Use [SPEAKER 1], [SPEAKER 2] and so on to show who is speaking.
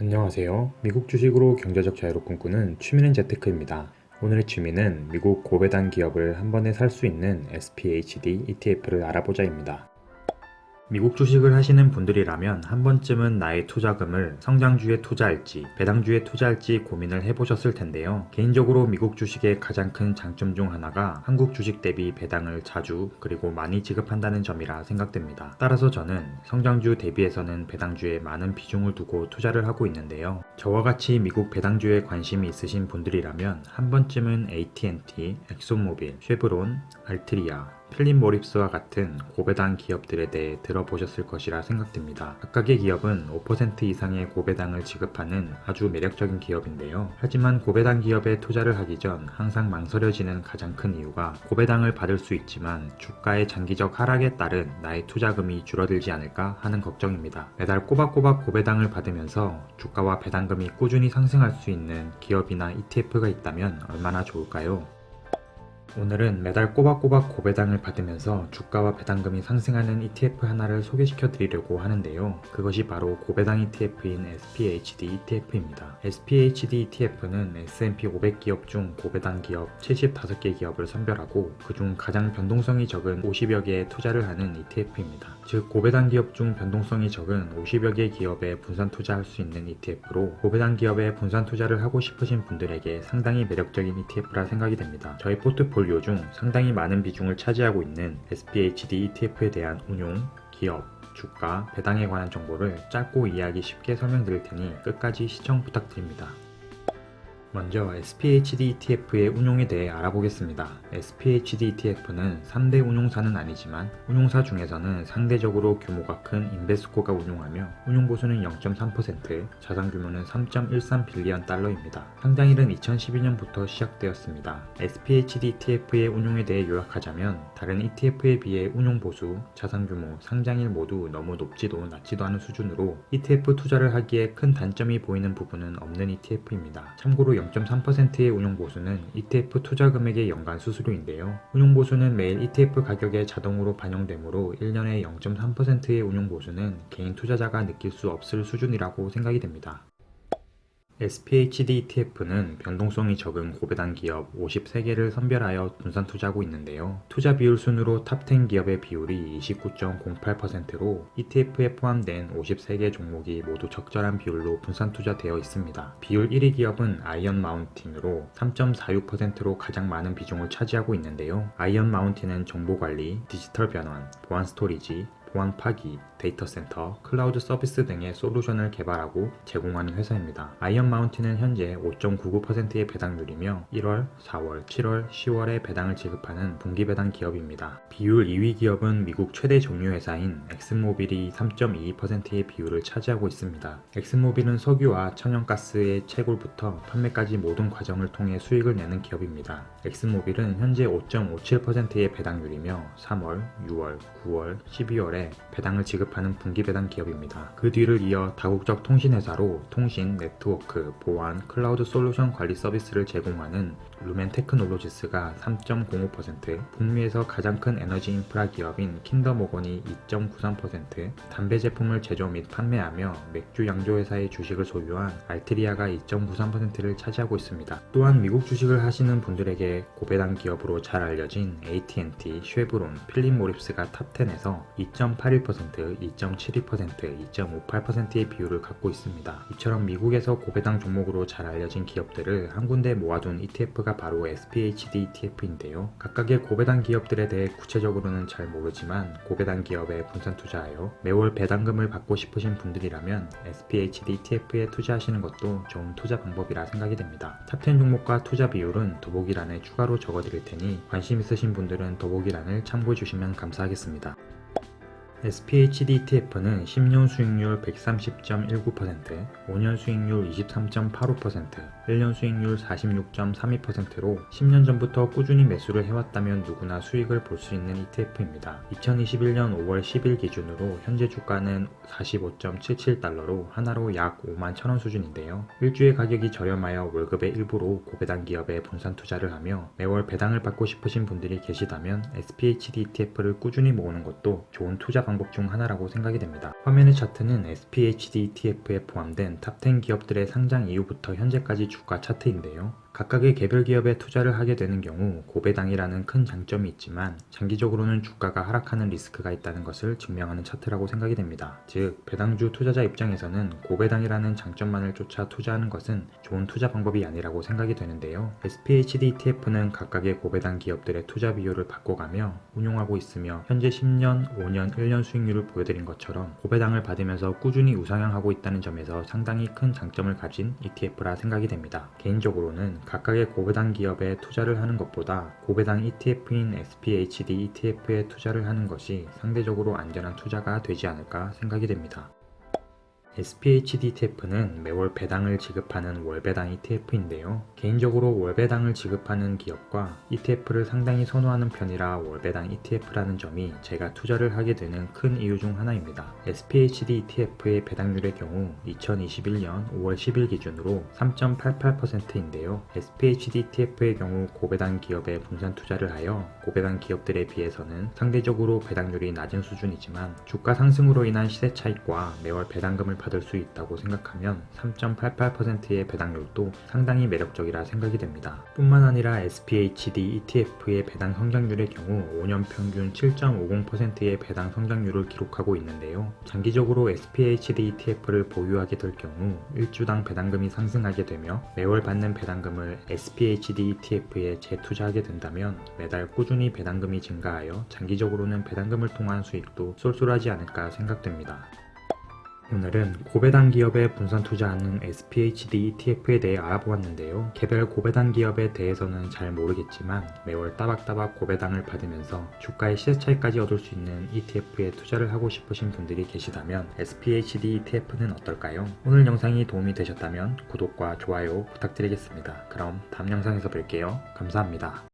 [SPEAKER 1] 안녕하세요. 미국 주식으로 경제적 자유를 꿈꾸는 취미는 재테크입니다. 오늘의 취미는 미국 고배당 기업을 한 번에 살 수 있는 SPHD ETF를 알아보자입니다. 미국 주식을 하시는 분들이라면 한 번쯤은 나의 투자금을 성장주에 투자할지 배당주에 투자할지 고민을 해보셨을 텐데요. 개인적으로 미국 주식의 가장 큰 장점 중 하나가 한국 주식 대비 배당을 자주 그리고 많이 지급한다는 점이라 생각됩니다. 따라서 저는 성장주 대비해서는 배당주에 많은 비중을 두고 투자를 하고 있는데요. 저와 같이 미국 배당주에 관심이 있으신 분들이라면 한 번쯤은 AT&T, 엑소모빌, 쉐브론, 알트리아, 필립 모리스와 같은 고배당 기업들에 대해 들어보셨을 것이라 생각됩니다. 각각의 기업은 5% 이상의 고배당을 지급하는 아주 매력적인 기업인데요. 하지만 고배당 기업에 투자를 하기 전 항상 망설여지는 가장 큰 이유가 고배당을 받을 수 있지만 주가의 장기적 하락에 따른 나의 투자금이 줄어들지 않을까 하는 걱정입니다. 매달 꼬박꼬박 고배당을 받으면서 주가와 배당금이 꾸준히 상승할 수 있는 기업이나 ETF가 있다면 얼마나 좋을까요? 오늘은 매달 꼬박꼬박 고배당을 받으면서 주가와 배당금이 상승하는 ETF 하나를 소개시켜 드리려고 하는데요. 그것이 바로 고배당 ETF인 SPHD ETF입니다. SPHD ETF는 S&P 500 기업 중 고배당 기업 75개 기업을 선별하고 그중 가장 변동성이 적은 50여 개에 투자를 하는 ETF입니다. 즉 고배당 기업 중 변동성이 적은 50여 개 기업에 분산 투자할 수 있는 ETF로 고배당 기업에 분산 투자를 하고 싶으신 분들에게 상당히 매력적인 ETF라 생각이 됩니다. 저희 포트폴리오 중 상당히 많은 비중을 차지하고 있는 SPHD ETF에 대한 운용, 기업, 주가, 배당에 관한 정보를 짧고 이해하기 쉽게 설명드릴 테니 끝까지 시청 부탁드립니다. 먼저 SPHD ETF의 운용에 대해 알아보겠습니다. SPHD ETF는 3대 운용사는 아니지만 운용사 중에서는 상대적으로 규모가 큰 인베스코가 운용하며 운용보수는 0.3%, 자산규모는 3.13 빌리언 달러입니다. 상장일은 2012년부터 시작되었습니다. SPHD ETF의 운용에 대해 요약하자면 다른 ETF에 비해 운용보수, 자산규모, 상장일 모두 너무 높지도 낮지도 않은 수준으로 ETF 투자를 하기에 큰 단점이 보이는 부분은 없는 ETF입니다. 참고로 0.3%의 운용보수는 ETF 투자 금액의 연간 수수료인데요. 운용보수는 매일 ETF 가격에 자동으로 반영되므로 1년에 0.3%의 운용보수는 개인 투자자가 느낄 수 없을 수준이라고 생각이 됩니다. SPHD ETF는 변동성이 적은 고배당 기업 53개를 선별하여 분산 투자하고 있는데요. 투자 비율 순으로 탑 10 기업의 비율이 29.08%로 ETF에 포함된 53개 종목이 모두 적절한 비율로 분산 투자되어 있습니다. 비율 1위 기업은 아이언 마운틴으로 3.46%로 가장 많은 비중을 차지하고 있는데요. 아이언 마운틴은 정보관리, 디지털 변환, 보안 스토리지, 보안 파기, 데이터 센터, 클라우드 서비스 등의 솔루션을 개발하고 제공하는 회사입니다. 아이언 마운틴은 현재 5.99%의 배당률이며 1월, 4월, 7월, 10월에 배당을 지급하는 분기 배당 기업입니다. 비율 2위 기업은 미국 최대 정유회사인 엑슨모빌이 3.22%의 비율을 차지하고 있습니다. 엑슨모빌은 석유와 천연가스의 채굴부터 판매까지 모든 과정을 통해 수익을 내는 기업입니다. 엑슨모빌은 현재 5.57%의 배당률이며 3월, 6월, 9월, 12월에 배당을 지급하는 분기 배당 기업입니다. 그 뒤를 이어 다국적 통신회사로 통신, 네트워크, 보안, 클라우드 솔루션 관리 서비스를 제공하는 루멘 테크놀로지스가 3.05%, 북미에서 가장 큰 에너지 인프라 기업인 킨더 모건이 2.93%, 담배 제품을 제조 및 판매하며 맥주 양조회사의 주식을 소유한 알트리아가 2.93%를 차지하고 있습니다. 또한 미국 주식을 하시는 분들에게 고배당 기업으로 잘 알려진 AT&T, 쉐브론, 필립 모리스가 탑 10에서 2.81%, 2.72%, 2.58%의 비율을 갖고 있습니다. 이처럼 미국에서 고배당 종목으로 잘 알려진 기업들을 한 군데 모아둔 ETF가 바로 SPHD ETF인데요. 각각의 고배당 기업들에 대해 구체적으로는 잘 모르지만 고배당 기업에 분산 투자하여 매월 배당금을 받고 싶으신 분들이라면 SPHD ETF에 투자하시는 것도 좋은 투자 방법이라 생각이 됩니다. 탑10 종목과 투자 비율은 더보기란에 추가로 적어드릴 테니 관심 있으신 분들은 더보기란을 참고해 주시면 감사하겠습니다. SPHD ETF는 10년 수익률 130.19%, 5년 수익률 23.85%, 1년 수익률 46.32%로 10년 전부터 꾸준히 매수를 해왔다면 누구나 수익을 볼 수 있는 ETF입니다. 2021년 5월 10일 기준으로 현재 주가는 45.77달러로 하나로 약 5만 1,000원 수준인데요. 일주의 가격이 저렴하여 월급의 일부로 고배당 기업에 분산 투자를 하며 매월 배당을 받고 싶으신 분들이 계시다면 SPHD ETF를 꾸준히 모으는 것도 좋은 투자 방법입니다. 방법 중 하나라고 생각이 됩니다. 화면의 차트는 SPHD ETF에 포함된 탑10 기업들의 상장 이후부터 현재까지 주가 차트인데요. 각각의 개별 기업에 투자를 하게 되는 경우 고배당이라는 큰 장점이 있지만 장기적으로는 주가가 하락하는 리스크가 있다는 것을 증명하는 차트라고 생각이 됩니다. 즉, 배당주 투자자 입장에서는 고배당이라는 장점만을 쫓아 투자하는 것은 좋은 투자 방법이 아니라고 생각이 되는데요. SPHD ETF는 각각의 고배당 기업들의 투자 비율을 바꿔가며 운용하고 있으며 현재 10년, 5년, 1년 수익률을 보여드린 것처럼 고배당을 받으면서 꾸준히 우상향하고 있다는 점에서 상당히 큰 장점을 가진 ETF라 생각이 됩니다. 개인적으로는 각각의 고배당 기업에 투자를 하는 것보다 고배당 ETF인 SPHD ETF에 투자를 하는 것이 상대적으로 안전한 투자가 되지 않을까 생각이 됩니다. SPHD ETF는 매월 배당을 지급하는 월배당 ETF인데요. 개인적으로 월배당을 지급하는 기업과 ETF를 상당히 선호하는 편이라 월배당 ETF라는 점이 제가 투자를 하게 되는 큰 이유 중 하나입니다. SPHD ETF의 배당률의 경우 2021년 5월 10일 기준으로 3.88%인데요. SPHD ETF의 경우 고배당 기업에 분산 투자를 하여 고배당 기업들에 비해서는 상대적으로 배당률이 낮은 수준이지만 주가 상승으로 인한 시세 차익과 매월 배당금을 받을 수 있다고 생각하면 3.88%의 배당률도 상당히 매력적이라 생각이 됩니다. 뿐만 아니라 SPHD ETF의 배당 성장률의 경우 5년 평균 7.50%의 배당 성장률을 기록하고 있는데요. 장기적으로 SPHD ETF를 보유하게 될 경우 일주당 배당금이 상승하게 되며 매월 받는 배당금을 SPHD ETF에 재투자하게 된다면 매달 꾸준히 배당금이 증가하여 장기적으로는 배당금을 통한 수익도 쏠쏠하지 않을까 생각됩니다. 오늘은 고배당 기업에 분산 투자하는 SPHD ETF에 대해 알아보았는데요. 개별 고배당 기업에 대해서는 잘 모르겠지만 매월 따박따박 고배당을 받으면서 주가의 시세 차이까지 얻을 수 있는 ETF에 투자를 하고 싶으신 분들이 계시다면 SPHD ETF는 어떨까요? 오늘 영상이 도움이 되셨다면 구독과 좋아요 부탁드리겠습니다. 그럼 다음 영상에서 뵐게요. 감사합니다.